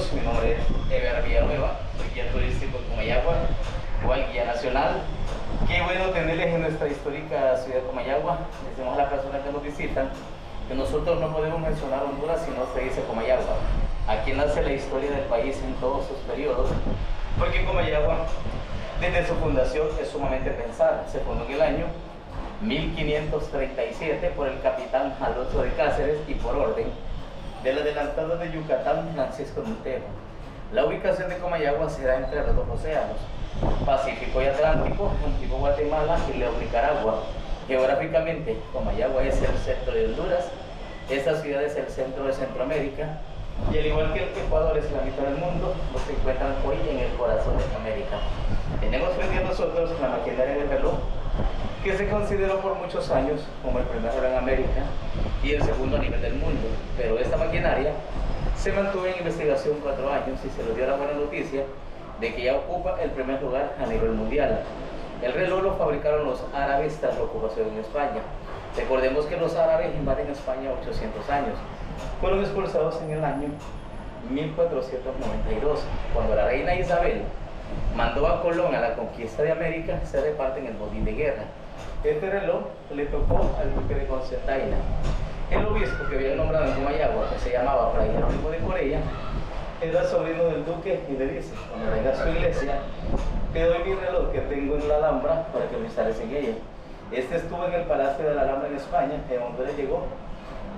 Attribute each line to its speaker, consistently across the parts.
Speaker 1: todos, mi nombre es Eber Villanueva, soy guía turístico de Comayagua, igual guía nacional. Qué bueno tenerles en nuestra histórica ciudad de Comayagua. Decimos a las personas que nos visitan que nosotros no podemos mencionar Honduras si no se dice Comayagua. Aquí nace la historia del país en todos sus periodos, porque Comayagua, desde su fundación, es sumamente pensada. Se fundó en el año 1537 por el capitán Alonso de Cáceres y por orden del adelantado de Yucatán, Francisco Montero. La ubicación de Comayagua se da entre los dos océanos, Pacífico y Atlántico, antiguo Guatemala y León, Nicaragua. Geográficamente, Comayagua es el centro de Honduras, esta ciudad es el centro de Centroamérica, y al igual que el Ecuador es la mitad del mundo, nos encuentran hoy en el corazón de América. Tenemos frente a nosotros la maquinaria del reloj, que se consideró por muchos años como el primer reloj en América y el segundo a nivel del mundo, pero esta maquinaria se mantuvo en investigación 4 años y se nos dio la buena noticia de que ya ocupa el primer lugar a nivel mundial. El reloj lo fabricaron los árabes tras la ocupación en España. Recordemos que los árabes invaden España 800 años. Fueron expulsados en el año 1492, cuando la reina Isabel mandó a Colón a la conquista de América. Se reparten el botín de guerra. Este reloj le tocó al duque de Constantina. El obispo que había nombrado en Comayagua, que se llamaba Fray Jerónimo de Corella, era sobrino del duque y le dice: cuando vengas a su iglesia, te doy mi reloj que tengo en la Alhambra para que lo instales en ella. Este estuvo en el Palacio de la Alhambra en España, en Honduras llegó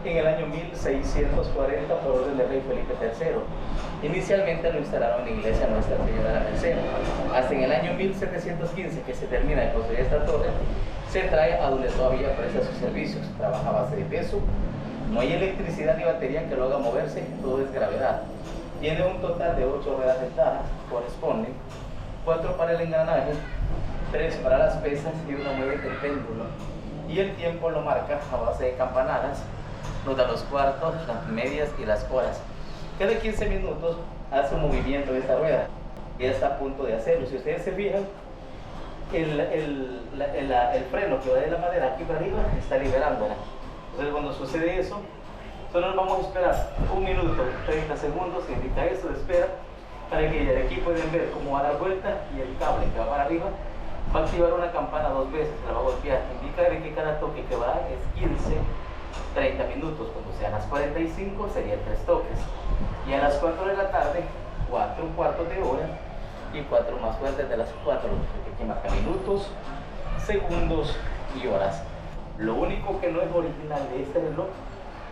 Speaker 1: en el año 1640 por orden del rey Felipe III. Inicialmente lo instalaron en la iglesia Nuestra Señora de la Merced. Hasta en el año 1715, que se termina de construir esta torre, se trae a donde todavía presta sus servicios. Trabaja a base de peso, no hay electricidad ni batería que lo haga moverse, todo es gravedad. Tiene un total de 8 ruedas dentadas, corresponden 4 para el engranaje, 3 para las pesas y una mueve el péndulo. Y el tiempo lo marca a base de campanadas, nos da los cuartos, las medias y las horas. Cada 15 minutos hace un movimiento de esta rueda y está a punto de hacerlo. Si ustedes se fijan, el freno que va de la madera aquí para arriba está liberándola. Entonces cuando sucede eso, solo nos vamos a esperar 1 minuto, 30 segundos, se indica eso de espera, para que de aquí pueden ver cómo va a dar vuelta y el cable que va para arriba va a activar una campana 2 veces, la va a golpear. Indica de que cada toque que va a dar es 15, 30 minutos. Cuando sean las 45 serían 3 toques. Y a las 4 de la tarde, 4 cuartos de hora y 4 más fuertes de las 4, porque aquí marca minutos, segundos y horas. Lo único que no es original de este reloj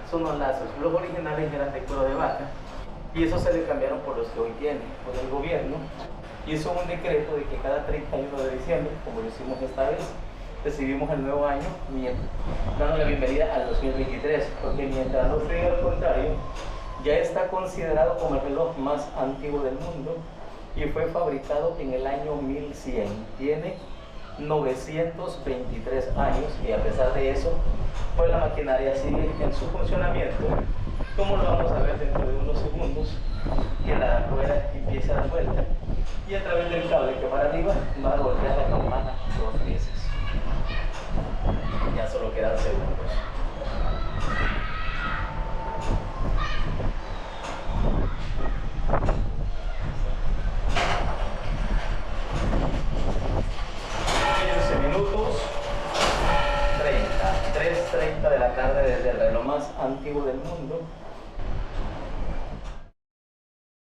Speaker 1: son los lazos. Los originales eran de cuero de vaca y esos se le cambiaron por los que hoy tienen. Pues el gobierno hizo un decreto de que cada 31 de diciembre, como lo hicimos esta vez, recibimos el nuevo año, dando la bienvenida al 2023, porque mientras no sea lo contrario, ya está considerado como el reloj más antiguo del mundo y fue fabricado en el año 1100. Tiene 923 años y a pesar de eso, pues la maquinaria sigue en su funcionamiento, como lo vamos a ver dentro de unos segundos, que la rueda empieza a dar vuelta y a través del cable que para arriba va a golpear la campana 2 veces. Ya solo quedan segundos. Minutos 30, 3:30 de la tarde desde el reloj más antiguo del mundo